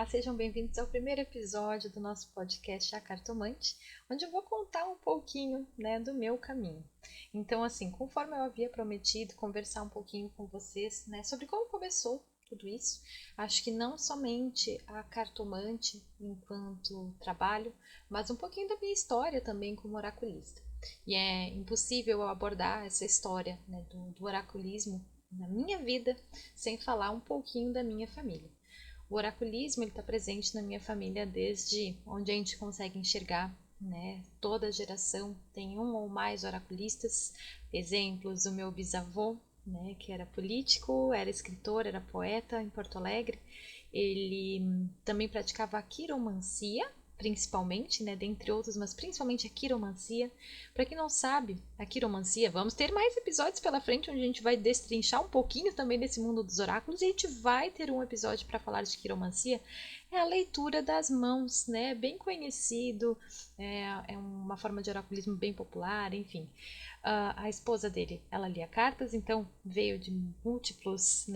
sejam bem-vindos ao primeiro episódio do nosso podcast A Cartomante, onde eu vou contar um pouquinho, do meu caminho. Então, assim, conforme eu havia prometido, conversar um pouquinho com vocês, sobre como começou tudo isso. Acho que não somente a cartomante enquanto trabalho, mas um pouquinho da minha história também como oraculista. E é impossível eu abordar essa história, do oraculismo na minha vida sem falar um pouquinho da minha família. O oraculismo está presente na minha família desde onde a gente consegue enxergar, toda geração tem um ou mais oraculistas. Exemplos, o meu bisavô, que era político, era escritor, era poeta em Porto Alegre. Ele também praticava a quiromancia, principalmente, dentre outros, mas principalmente a quiromancia. Para quem não sabe, a quiromancia, vamos ter mais episódios pela frente onde a gente vai destrinchar um pouquinho também desse mundo dos oráculos, e a gente vai ter um episódio para falar de quiromancia. É a leitura das mãos, bem conhecido, é uma forma de oraculismo bem popular, enfim. A esposa dele, ela lia cartas, então veio de múltiplos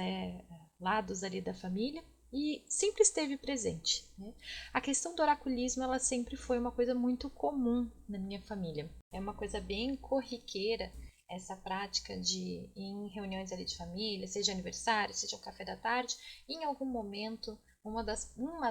lados ali da família e sempre esteve presente. A questão do oraculismo, ela sempre foi uma coisa muito comum na minha família. É uma coisa bem corriqueira essa prática de, em reuniões ali de família, seja aniversário, seja o café da tarde, em algum momento uma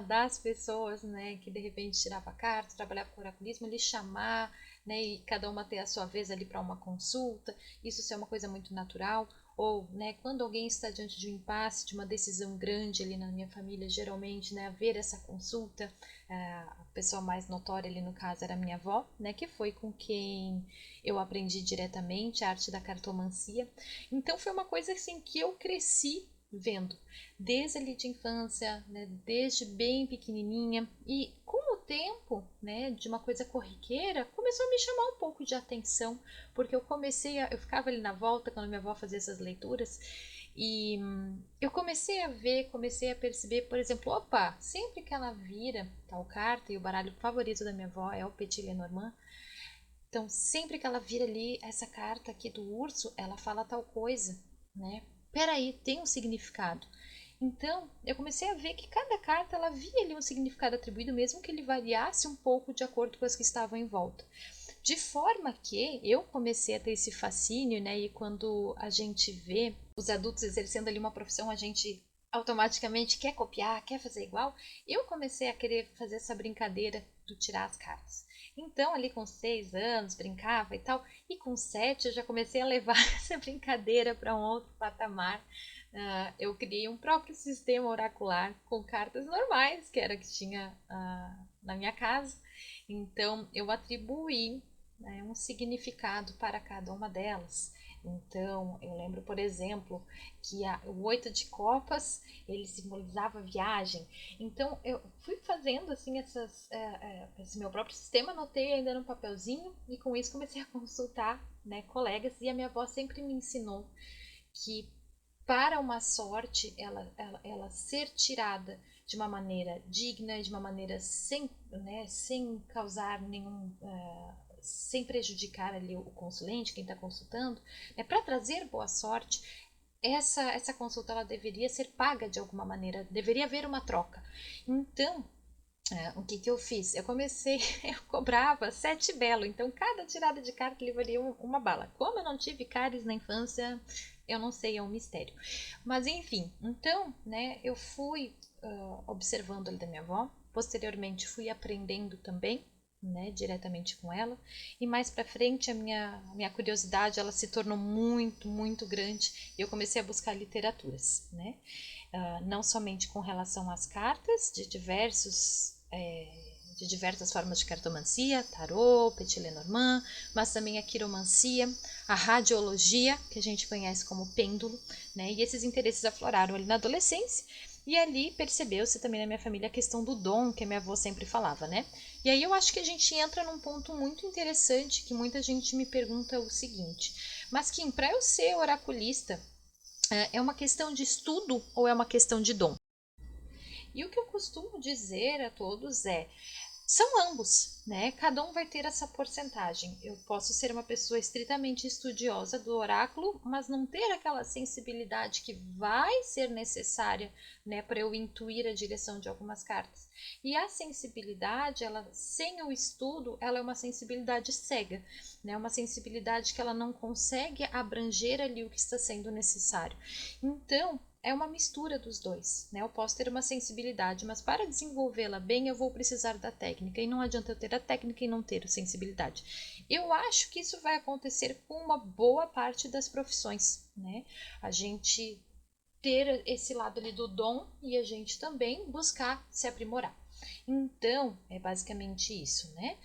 das pessoas, que de repente tirava carta, trabalhava com oraculismo, ele chamar, e cada uma ter a sua vez ali para uma consulta, isso ser uma coisa muito natural. Ou, quando alguém está diante de um impasse, de uma decisão grande ali na minha família, geralmente, haver essa consulta, a pessoa mais notória ali no caso era a minha avó, que foi com quem eu aprendi diretamente a arte da cartomancia. Então foi uma coisa assim que eu cresci vendo, desde ali de infância, desde bem pequenininha, e com o tempo, de uma coisa corriqueira, começou a me chamar um pouco de atenção, porque eu ficava ali na volta quando minha avó fazia essas leituras, e eu comecei a perceber, por exemplo, opa, sempre que ela vira tal carta, e o baralho favorito da minha avó é o Petit Lenormand, então sempre que ela vira ali essa carta aqui do urso, ela fala tal coisa, Peraí, tem um significado. Então, eu comecei a ver que cada carta ela via ali um significado atribuído, mesmo que ele variasse um pouco de acordo com as que estavam em volta. De forma que eu comecei a ter esse fascínio, e quando a gente vê os adultos exercendo ali uma profissão, a gente automaticamente quer copiar, quer fazer igual. Eu comecei a querer fazer essa brincadeira do tirar as cartas. Então, ali com 6 anos, brincava e tal, e com 7 eu já comecei a levar essa brincadeira para um outro patamar. Eu criei um próprio sistema oracular com cartas normais, que era que tinha na minha casa. Então, eu atribuí um significado para cada uma delas. Então, eu lembro, por exemplo, que o 8 de copas, ele simbolizava viagem. Então, eu fui fazendo assim esse meu próprio sistema, anotei ainda no papelzinho e com isso comecei a consultar colegas. E a minha avó sempre me ensinou que para uma sorte, ela ser tirada de uma maneira digna, de uma maneira sem causar nenhum... sem prejudicar ali o consulente, quem está consultando, para trazer boa sorte, essa consulta ela deveria ser paga de alguma maneira, deveria haver uma troca. Então, o que eu fiz? Eu cobrava 7 belo, então cada tirada de carta lhe valia uma bala. Como eu não tive cáries na infância, eu não sei, é um mistério. Mas enfim, então, eu fui observando ali da minha avó, posteriormente fui aprendendo também, diretamente com ela, e mais para frente a minha curiosidade ela se tornou muito, muito grande, e eu comecei a buscar literaturas, não somente com relação às cartas de diversas formas de cartomancia, tarô, Petit Lenormand, mas também a quiromancia, a radiologia, que a gente conhece como pêndulo, e esses interesses afloraram ali na adolescência, e ali percebeu-se também na minha família a questão do dom, que a minha avó sempre falava, E aí eu acho que a gente entra num ponto muito interessante, que muita gente me pergunta o seguinte, mas Kim, para eu ser oraculista, é uma questão de estudo ou é uma questão de dom? E o que eu costumo dizer a todos é, São ambos, né? Cada um vai ter essa porcentagem. Eu posso ser uma pessoa estritamente estudiosa do oráculo, mas não ter aquela sensibilidade que vai ser necessária, né, para eu intuir a direção de algumas cartas. E a sensibilidade, ela, sem o estudo, ela é uma sensibilidade cega, né? Uma sensibilidade que ela não consegue abranger ali o que está sendo necessário. Então, é uma mistura dos dois, né? Eu posso ter uma sensibilidade, mas para desenvolvê-la bem eu vou precisar da técnica, e não adianta eu ter a técnica e não ter a sensibilidade. Eu acho que isso vai acontecer com uma boa parte das profissões, né? A gente ter esse lado ali do dom e a gente também buscar se aprimorar. Então, é basicamente isso, né?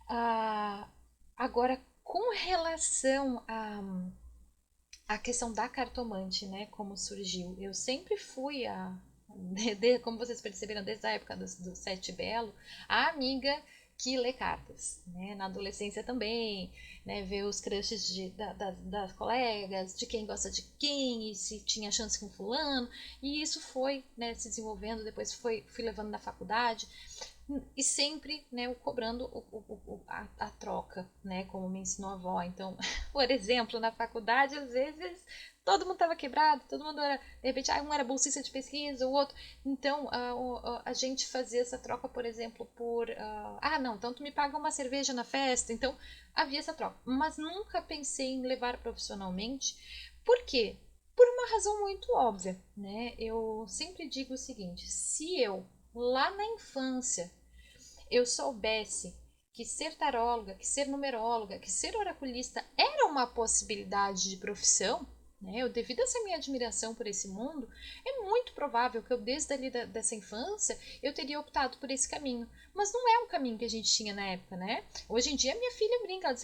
Ah, agora, com relação a questão da cartomante, né? Como surgiu. Eu sempre fui como vocês perceberam, desde a época do Sete Belo, a amiga que lê cartas, né? Na adolescência também, né? Ver os crushes das colegas, de quem gosta de quem, e se tinha chance com fulano. E isso foi, né, se desenvolvendo, depois fui levando na faculdade. E sempre, né, cobrando a troca, né, como me ensinou a avó. Então, por exemplo, na faculdade, às vezes, todo mundo estava quebrado, todo mundo era, de repente, um era bolsista de pesquisa, o outro. Então, a gente fazia essa troca, por exemplo, não, então tu me paga uma cerveja na festa. Então, havia essa troca. Mas nunca pensei em levar profissionalmente. Por quê? Por uma razão muito óbvia, né? Eu sempre digo o seguinte: se eu lá na infância eu soubesse que ser taróloga, que ser numeróloga, que ser oraculista era uma possibilidade de profissão, né? Eu, devido a essa minha admiração por esse mundo, é muito provável que eu, desde ali dessa infância, eu teria optado por esse caminho. Mas não é um caminho que a gente tinha na época, né? Hoje em dia, minha filha brinca, ela diz,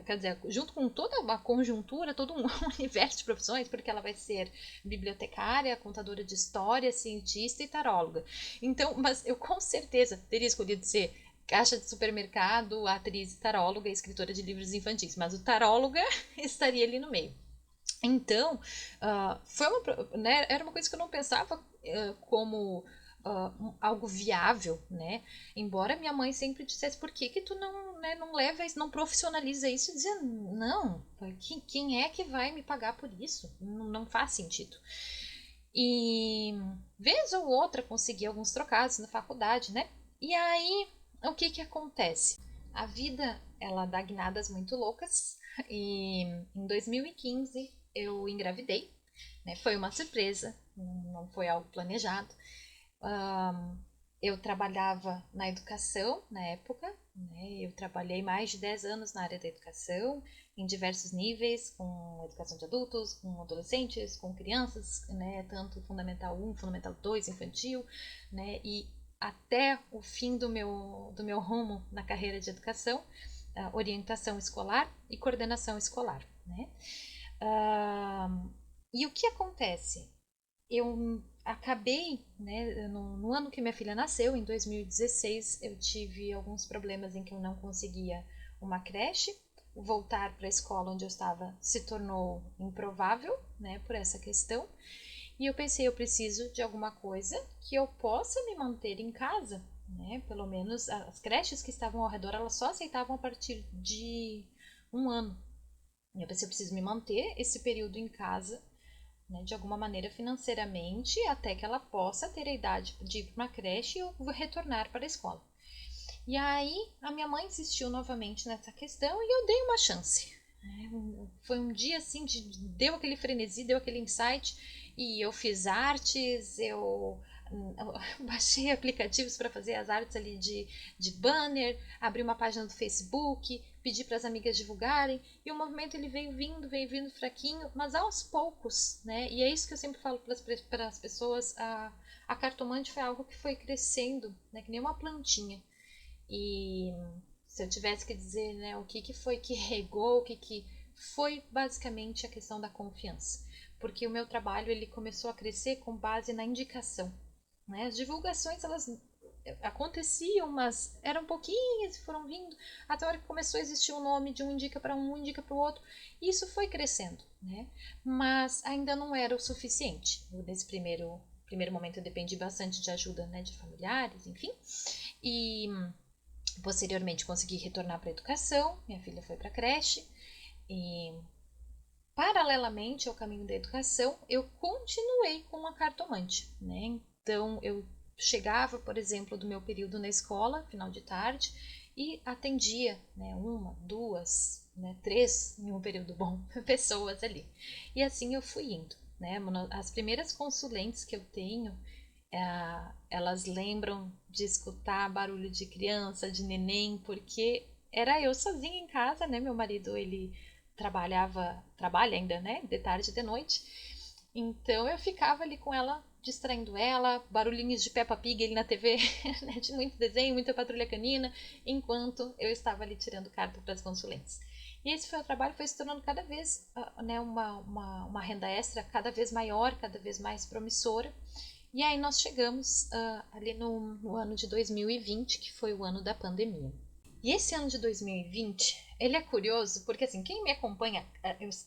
quer dizer, junto com toda uma conjuntura, todo um universo de profissões, porque ela vai ser bibliotecária, contadora de história, cientista e taróloga. Então, mas eu com certeza teria escolhido ser caixa de supermercado, atriz, taróloga e escritora de livros infantis, mas o taróloga estaria ali no meio. Então, foi né, era uma coisa que eu não pensava como algo viável, né? Embora minha mãe sempre dissesse, por que tu não, né, não leva isso, não profissionaliza isso? Eu dizia, não, quem é que vai me pagar por isso? Não faz sentido. E vez ou outra consegui alguns trocados na faculdade, né? E aí, o que que acontece? A vida, ela dá guinadas muito loucas. E em 2015 eu engravidei, né? Foi uma surpresa, não foi algo planejado. Um, eu trabalhava na educação na época, né? Eu trabalhei mais de 10 anos na área da educação, em diversos níveis, com educação de adultos, com adolescentes, com crianças, né? Tanto Fundamental 1, Fundamental 2, infantil, né? E até o fim do meu rumo na carreira de educação, orientação escolar e coordenação escolar, né? E o que acontece? Eu acabei, né, no ano que minha filha nasceu, em 2016, eu tive alguns problemas em que eu não conseguia uma creche. Voltar para a escola onde eu estava se tornou improvável, né, por essa questão. E eu pensei, eu preciso de alguma coisa que eu possa me manter em casa, né? Pelo menos as creches que estavam ao redor, elas só aceitavam a partir de um ano. E eu pensei, eu preciso me manter esse período em casa, né, de alguma maneira financeiramente, até que ela possa ter a idade de ir para uma creche e eu vou retornar para a escola. E aí a minha mãe insistiu novamente nessa questão e eu dei uma chance. Foi um dia assim, deu aquele frenesi, deu aquele insight e eu fiz artes, eu baixei aplicativos para fazer as artes ali de banner, abri uma página do Facebook, pedi para as amigas divulgarem e o movimento ele veio vindo fraquinho, mas aos poucos, né? E é isso que eu sempre falo para as pessoas, a cartomante foi algo que foi crescendo, né? Que nem uma plantinha. E se eu tivesse que dizer, né, o que foi que regou, o que foi basicamente a questão da confiança. Porque o meu trabalho ele começou a crescer com base na indicação, né? As divulgações elas aconteciam, mas eram pouquinhas e foram vindo até a hora que começou a existir um nome de um indica para um, indica para o outro. E isso foi crescendo, né? Mas ainda não era o suficiente. Nesse primeiro momento eu dependi bastante de ajuda, né, de familiares, enfim. E Posteriormente consegui retornar para a educação, minha filha foi para a creche e paralelamente ao caminho da educação, eu continuei com a cartomante, né? Então eu chegava, por exemplo, do meu período na escola, final de tarde, e atendia, né, uma, duas, né, três, em um período bom, pessoas ali. E assim eu fui indo, né? As primeiras consulentes que eu tenho, elas lembram de escutar barulho de criança, de neném, porque era eu sozinha em casa, né? Meu marido, ele trabalha ainda, né? De tarde e de noite. Então eu ficava ali com ela, distraindo ela, barulhinhos de Peppa Pig ali na TV, né? De muito desenho, muita patrulha canina, enquanto eu estava ali tirando carta para as consulentes. E esse foi o trabalho, foi se tornando cada vez, né, uma renda extra cada vez maior, cada vez mais promissora. E aí nós chegamos ali no ano de 2020, que foi o ano da pandemia. E esse ano de 2020, ele é curioso, porque assim, quem me acompanha,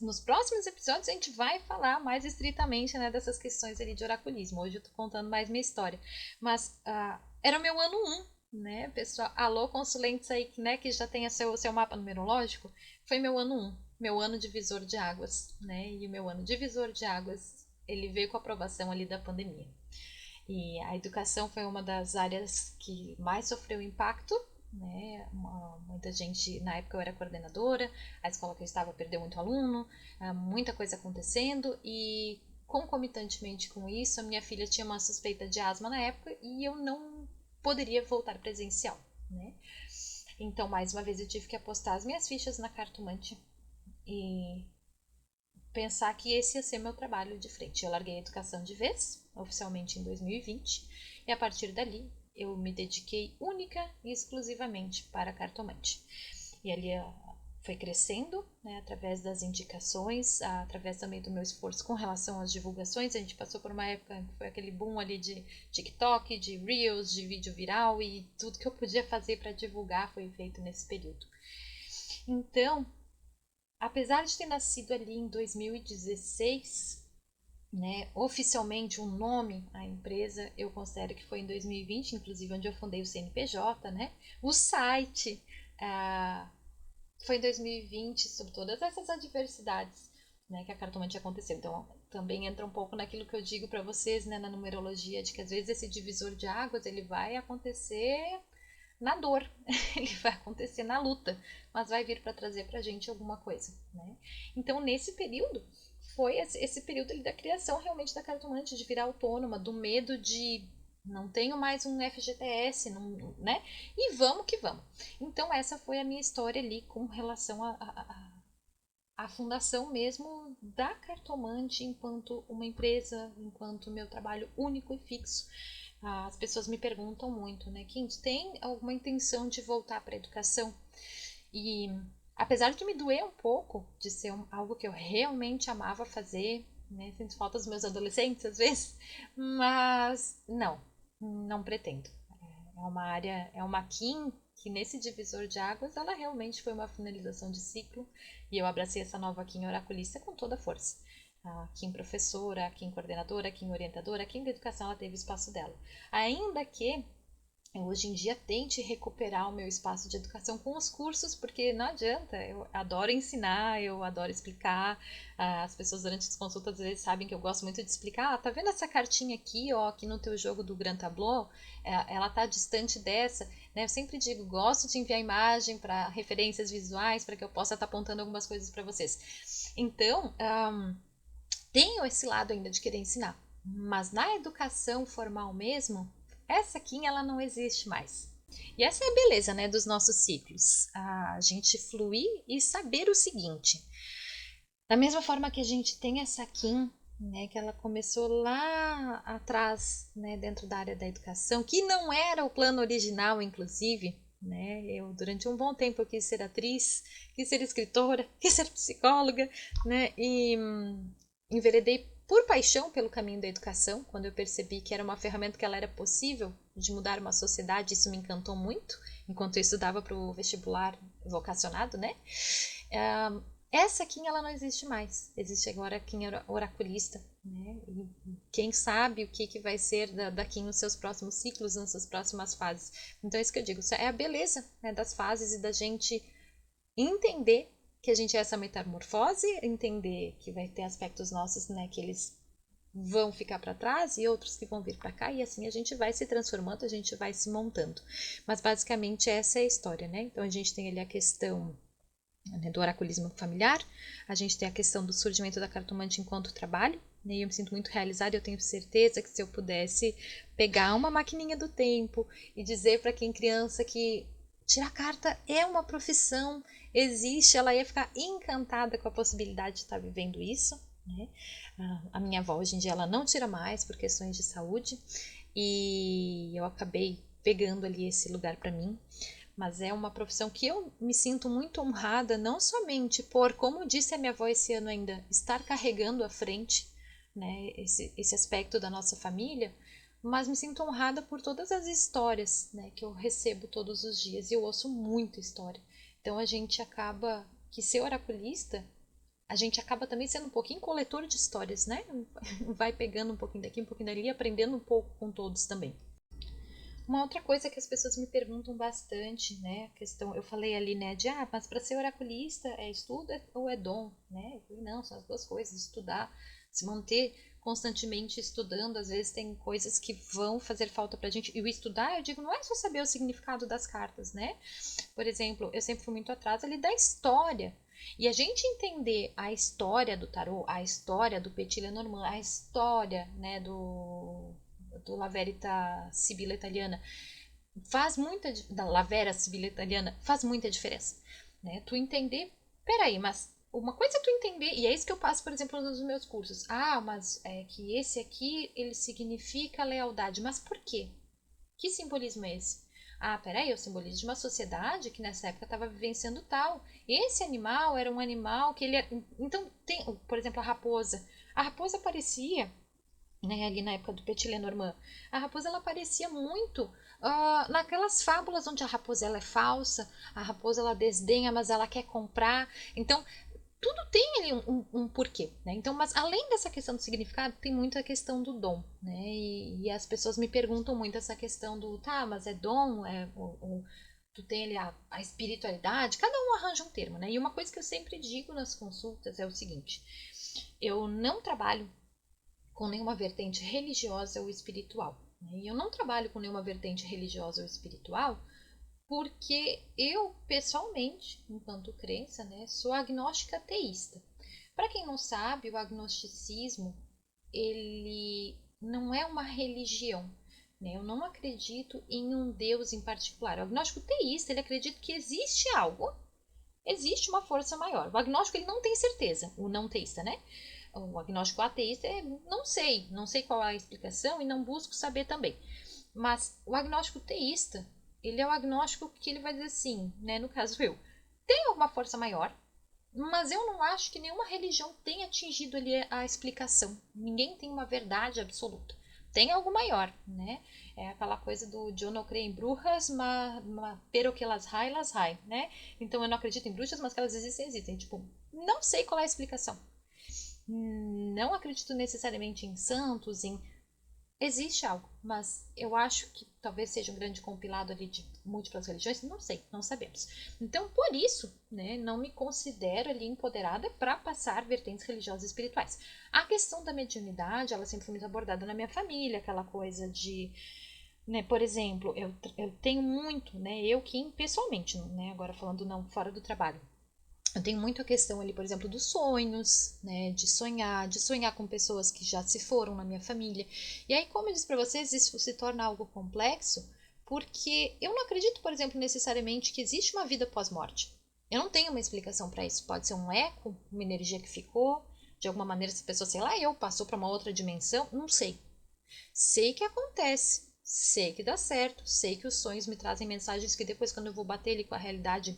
nos próximos episódios a gente vai falar mais estritamente, né, dessas questões ali de oraculismo. Hoje eu tô contando mais minha história. Mas era o meu ano 1, né, pessoal? Alô, consulentes aí, né, que já tem seu mapa numerológico. Foi meu ano 1, meu ano divisor de águas, né? E o meu ano divisor de águas, ele veio com a aprovação ali da pandemia. E a educação foi uma das áreas que mais sofreu impacto, né? Muita gente, na época eu era coordenadora, a escola que eu estava perdeu muito aluno, muita coisa acontecendo e concomitantemente com isso, a minha filha tinha uma suspeita de asma na época e eu não poderia voltar presencial, né? Então, mais uma vez, eu tive que apostar as minhas fichas na cartomante e pensar que esse ia ser meu trabalho de frente. Eu larguei a educação de vez, oficialmente em 2020, e a partir dali eu me dediquei única e exclusivamente para a cartomante. E ali foi crescendo, né, através das indicações, através também do meu esforço com relação às divulgações. A gente passou por uma época que foi aquele boom ali de TikTok, de Reels, de vídeo viral, e tudo que eu podia fazer para divulgar foi feito nesse período. Então, apesar de ter nascido ali em 2016, né, oficialmente um nome à empresa, eu considero que foi em 2020, inclusive onde eu fundei o CNPJ, né? O site foi em 2020, sobre todas essas adversidades, né, que a cartomante aconteceu. Então, também entra um pouco naquilo que eu digo para vocês, né, na numerologia, de que às vezes esse divisor de águas, ele vai acontecer na dor, ele vai acontecer na luta, mas vai vir para trazer para a gente alguma coisa, né? Então, nesse período, foi esse período ali da criação realmente da cartomante, de virar autônoma, do medo de não tenho mais um FGTS, não, né? E vamos que vamos. Então, essa foi a minha história ali com relação a fundação mesmo da Cartomante enquanto uma empresa, enquanto meu trabalho único e fixo. As pessoas me perguntam muito, né, Kim, tem alguma intenção de voltar para a educação? E apesar de me doer um pouco, de ser algo que eu realmente amava fazer, né, sinto falta dos meus adolescentes às vezes, mas não pretendo. É uma área, é uma Kim que nesse divisor de águas, ela realmente foi uma finalização de ciclo e eu abracei essa nova Kim oraculista com toda a força. A Kim professora, a Kim coordenadora, a Kim orientadora, a Kim da educação, ela teve o espaço dela. Ainda que eu hoje em dia tente recuperar o meu espaço de educação com os cursos, porque não adianta, eu adoro ensinar, eu adoro explicar. As pessoas durante as consultas às vezes sabem que eu gosto muito de explicar. Tá vendo essa cartinha aqui, ó, aqui no teu jogo do Grand Tableau? Ela tá distante dessa, né? Eu sempre digo, gosto de enviar imagem para referências visuais, para que eu possa estar apontando algumas coisas para vocês. Então, tenho esse lado ainda de querer ensinar, mas na educação formal mesmo, essa aqui ela não existe mais. E essa é a beleza, né, dos nossos ciclos. A gente fluir e saber o seguinte. Da mesma forma que a gente tem essa Kim, né, que ela começou lá atrás, né, dentro da área da educação, que não era o plano original, inclusive, né? Eu durante um bom tempo eu quis ser atriz, quis ser escritora, quis ser psicóloga, né? E enveredei por paixão pelo caminho da educação, quando eu percebi que era uma ferramenta que ela era possível de mudar uma sociedade, isso me encantou muito, enquanto eu estudava para o vestibular vocacionado, né? Essa Kim, ela não existe mais. Existe agora a Kim oraculista, né? E quem sabe o que vai ser da Kim nos seus próximos ciclos, nas suas próximas fases. Então é isso que eu digo, isso é a beleza, né, das fases e da gente entender que a gente é essa metamorfose, entender que vai ter aspectos nossos, né, que eles vão ficar para trás e outros que vão vir para cá, e assim a gente vai se transformando, a gente vai se montando. Mas basicamente essa é a história, né? Então a gente tem ali a questão, né, do oraculismo familiar, a gente tem a questão do surgimento da cartomante enquanto trabalho, né, e eu me sinto muito realizada. Eu tenho certeza que se eu pudesse pegar uma maquininha do tempo e dizer para quem criança que tirar carta é uma profissão, existe, ela ia ficar encantada com a possibilidade de estar vivendo isso, né? A minha avó hoje em dia ela não tira mais por questões de saúde, e eu acabei pegando ali esse lugar para mim. Mas é uma profissão que eu me sinto muito honrada, não somente por, como disse a minha avó esse ano ainda, estar carregando à frente, né, esse aspecto da nossa família, mas me sinto honrada por todas as histórias, né, que eu recebo todos os dias. E eu ouço muita história. Então a gente acaba que ser oraculista, a gente acaba também sendo um pouquinho coletor de histórias, né? Vai pegando um pouquinho daqui, um pouquinho dali, aprendendo um pouco com todos também. Uma outra coisa que as pessoas me perguntam bastante, né, a questão, eu falei ali, né, de, mas para ser oraculista é estudo ou é dom, né? Eu falei, não, são as duas coisas, estudar, se manter constantemente estudando, às vezes tem coisas que vão fazer falta pra gente, e o estudar, eu digo, não é só saber o significado das cartas, né? Por exemplo, eu sempre fui muito atrás ali da história, e a gente entender a história do tarô, a história do Petit Lenormand, a história, né, do La Verita Sibila Italiana, faz muita, da La Vera Sibila Italiana, faz muita diferença, né? Tu entender, peraí, mas uma coisa é tu entender, e é isso que eu passo, por exemplo, nos meus cursos. Mas é que esse aqui, ele significa lealdade, mas por quê? Que simbolismo é esse? Peraí, é o simbolismo de uma sociedade que nessa época estava vivenciando tal. Esse animal era um animal que ele... Então, tem, por exemplo, a raposa. A raposa parecia, né, ali na época do Petit Lenormand, a raposa ela aparecia muito naquelas fábulas onde a raposa ela é falsa, a raposa ela desdenha, mas ela quer comprar. Então, tudo tem ali um porquê, né? Então, mas além dessa questão do significado, tem muito a questão do dom, né? E as pessoas me perguntam muito essa questão do, mas é dom, tu tem ali a espiritualidade, cada um arranja um termo, né? E uma coisa que eu sempre digo nas consultas é o seguinte: eu não trabalho com nenhuma vertente religiosa ou espiritual. Né? E eu não trabalho com nenhuma vertente religiosa ou espiritual porque eu, pessoalmente, enquanto crença, né, sou agnóstica teísta. Para quem não sabe, o agnosticismo ele não é uma religião. Né? Eu não acredito em um Deus em particular. O agnóstico teísta ele acredita que existe algo, existe uma força maior. O agnóstico ele não tem certeza, o não teísta, né? O agnóstico ateísta é não sei qual é a explicação e não busco saber também. Mas o agnóstico teísta, ele é o agnóstico que ele vai dizer assim, né, no caso eu, tem alguma força maior, mas eu não acho que nenhuma religião tenha atingido ali a explicação. Ninguém tem uma verdade absoluta. Tem algo maior, né? É aquela coisa do eu não creio em bruxas, pero que las hay, né? Então eu não acredito em bruxas, mas que elas existem. Tipo, não sei qual é a explicação. Não acredito necessariamente em santos, existe algo, mas eu acho que talvez seja um grande compilado ali de múltiplas religiões, não sei, não sabemos. Então, por isso, né, não me considero ali empoderada para passar vertentes religiosas e espirituais. A questão da mediunidade, ela sempre foi muito abordada na minha família, aquela coisa de, né, por exemplo, eu tenho muito, né, eu que pessoalmente, né, agora falando não fora do trabalho, eu tenho muito a questão ali, por exemplo, dos sonhos, né? De sonhar com pessoas que já se foram na minha família. E aí, como eu disse para vocês, isso se torna algo complexo, porque eu não acredito, por exemplo, necessariamente que existe uma vida pós-morte. Eu não tenho uma explicação para isso. Pode ser um eco, uma energia que ficou, de alguma maneira, se a pessoa, sei lá, passou para uma outra dimensão, não sei. Sei que acontece, sei que dá certo, sei que os sonhos me trazem mensagens que depois, quando eu vou bater ele com a realidade,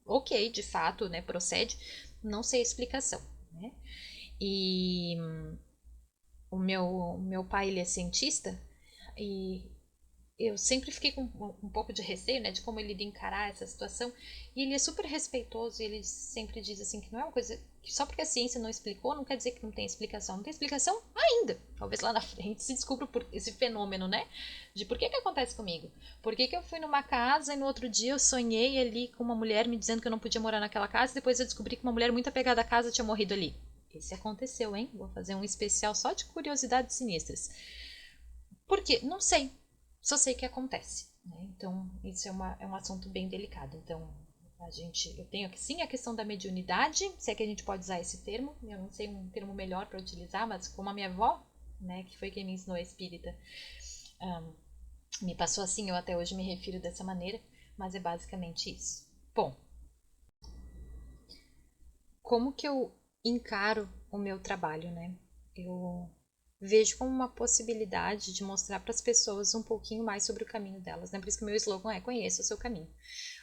ok, de fato, né, procede, não sei a explicação, né? E o meu pai, ele é cientista e eu sempre fiquei com um pouco de receio, né, de como ele iria encarar essa situação, e ele é super respeitoso, e ele sempre diz assim que não é uma coisa que só porque a ciência não explicou, não quer dizer que não tem explicação. Não tem explicação ainda. Talvez lá na frente se descubra esse fenômeno, né, de por que acontece comigo. Por que eu fui numa casa e no outro dia eu sonhei ali com uma mulher me dizendo que eu não podia morar naquela casa, e depois eu descobri que uma mulher muito apegada à casa tinha morrido ali. Esse aconteceu, hein? Vou fazer um especial só de curiosidades sinistras. Por quê? Não sei. Só sei que acontece. Né? Então, isso é um assunto bem delicado. Então, eu tenho aqui sim a questão da mediunidade, se é que a gente pode usar esse termo. Eu não sei um termo melhor para utilizar, mas como a minha avó, né, que foi quem me ensinou a espírita, me passou assim, eu até hoje me refiro dessa maneira, mas é basicamente isso. Bom, como que eu encaro o meu trabalho, né? Eu vejo como uma possibilidade de mostrar para as pessoas um pouquinho mais sobre o caminho delas, né? Por isso que o meu slogan é conheça o seu caminho.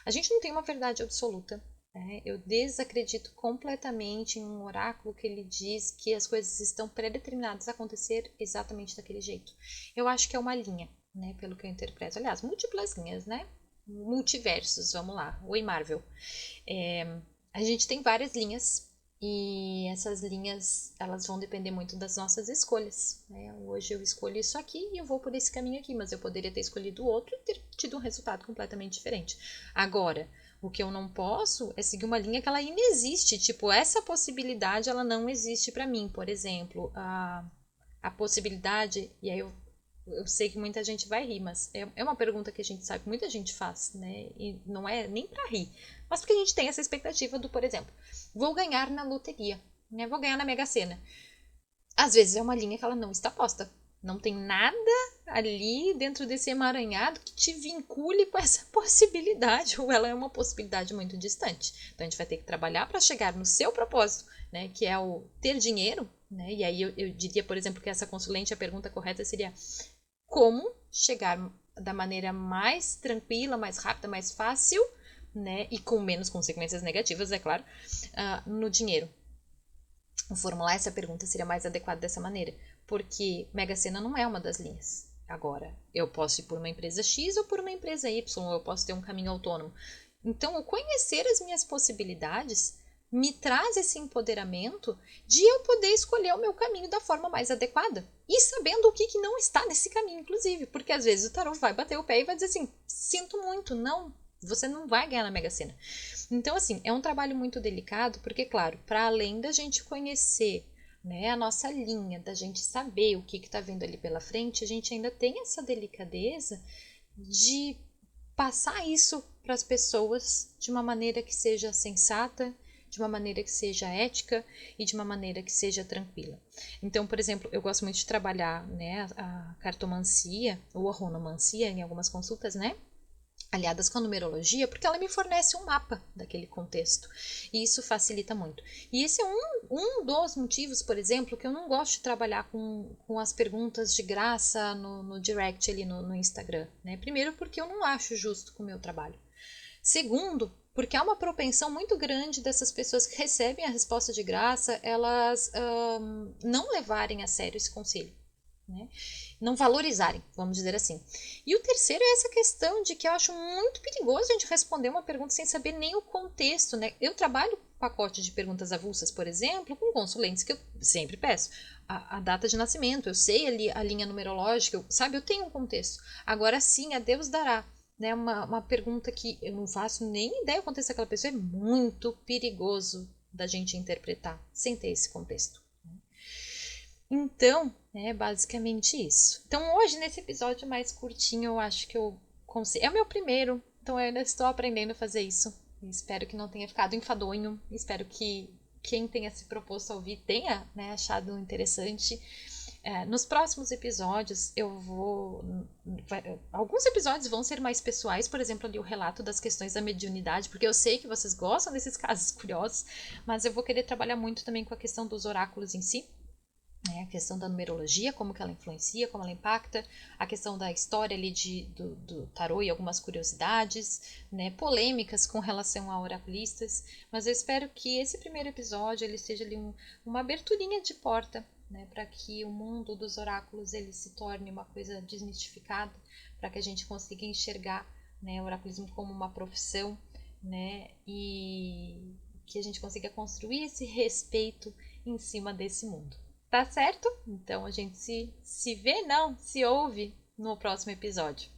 A gente não tem uma verdade absoluta, né? Eu desacredito completamente em um oráculo que ele diz que as coisas estão predeterminadas a acontecer exatamente daquele jeito. Eu acho que é uma linha, né? Pelo que eu interpreto. Aliás, múltiplas linhas, né? Multiversos, vamos lá. Oi, Marvel. A gente tem várias linhas e essas linhas elas vão depender muito das nossas escolhas. Né? Hoje eu escolho isso aqui e eu vou por esse caminho aqui, mas eu poderia ter escolhido outro e ter tido um resultado completamente diferente. Agora, o que eu não posso é seguir uma linha que ela inexiste. Tipo, essa possibilidade ela não existe para mim. Por exemplo, a possibilidade, e aí eu sei que muita gente vai rir, mas é uma pergunta que a gente sabe que muita gente faz, né? E não é nem para rir, mas porque a gente tem essa expectativa do, por exemplo, vou ganhar na loteria, né? Vou ganhar na Mega Sena. Às vezes é uma linha que ela não está posta. Não tem nada ali dentro desse emaranhado que te vincule com essa possibilidade, ou ela é uma possibilidade muito distante. Então a gente vai ter que trabalhar para chegar no seu propósito, né? Que é o ter dinheiro, né? E aí eu diria, por exemplo, que essa consulente, a pergunta correta seria como chegar da maneira mais tranquila, mais rápida, mais fácil, né, e com menos consequências negativas, é claro, no dinheiro. Formular essa pergunta seria mais adequado dessa maneira, porque Mega Sena não é uma das linhas. Agora, eu posso ir por uma empresa X ou por uma empresa Y, ou eu posso ter um caminho autônomo. Então, o conhecer as minhas possibilidades me traz esse empoderamento de eu poder escolher o meu caminho da forma mais adequada. E sabendo o que não está nesse caminho, inclusive. Porque às vezes o tarot vai bater o pé e vai dizer assim: sinto muito, não, você não vai ganhar na Mega Sena. Então, assim, é um trabalho muito delicado, porque, claro, para além da gente conhecer, né, a nossa linha, da gente saber o que está vindo ali pela frente, a gente ainda tem essa delicadeza de passar isso para as pessoas de uma maneira que seja sensata, de uma maneira que seja ética e de uma maneira que seja tranquila. Então, por exemplo, eu gosto muito de trabalhar, né, a cartomancia ou a runomancia em algumas consultas, né, aliadas com a numerologia, porque ela me fornece um mapa daquele contexto. E isso facilita muito. E esse é um dos motivos, por exemplo, que eu não gosto de trabalhar com as perguntas de graça no direct ali no Instagram. Né? Primeiro, porque eu não acho justo com o meu trabalho. Segundo, porque há uma propensão muito grande dessas pessoas que recebem a resposta de graça, elas não levarem a sério esse conselho. Né? Não valorizarem, vamos dizer assim. E o terceiro é essa questão de que eu acho muito perigoso a gente responder uma pergunta sem saber nem o contexto, né? Eu trabalho com pacote de perguntas avulsas, por exemplo, com consulentes que eu sempre peço. A data de nascimento, eu sei ali a linha numerológica, sabe? Eu tenho um contexto. Agora sim, a Deus dará. Né, uma pergunta que eu não faço nem ideia do contexto daquela pessoa, é muito perigoso da gente interpretar sem ter esse contexto. Então, é basicamente isso. Então, hoje, nesse episódio mais curtinho, eu acho que eu consigo. É o meu primeiro, então eu ainda estou aprendendo a fazer isso. Espero que não tenha ficado enfadonho. Espero que quem tenha se proposto a ouvir tenha, né, achado interessante. Nos próximos episódios, alguns episódios vão ser mais pessoais, por exemplo, ali o relato das questões da mediunidade, porque eu sei que vocês gostam desses casos curiosos, mas eu vou querer trabalhar muito também com a questão dos oráculos em si. A questão da numerologia, como que ela influencia, como ela impacta, a questão da história ali do tarô e algumas curiosidades, né, polêmicas com relação a oraculistas, mas eu espero que esse primeiro episódio ele seja ali uma aberturinha de porta, né, para que o mundo dos oráculos ele se torne uma coisa desmistificada, para que a gente consiga enxergar, né, o oraculismo como uma profissão, né, e que a gente consiga construir esse respeito em cima desse mundo. Tá certo? Então a gente se vê, não, se ouve no próximo episódio.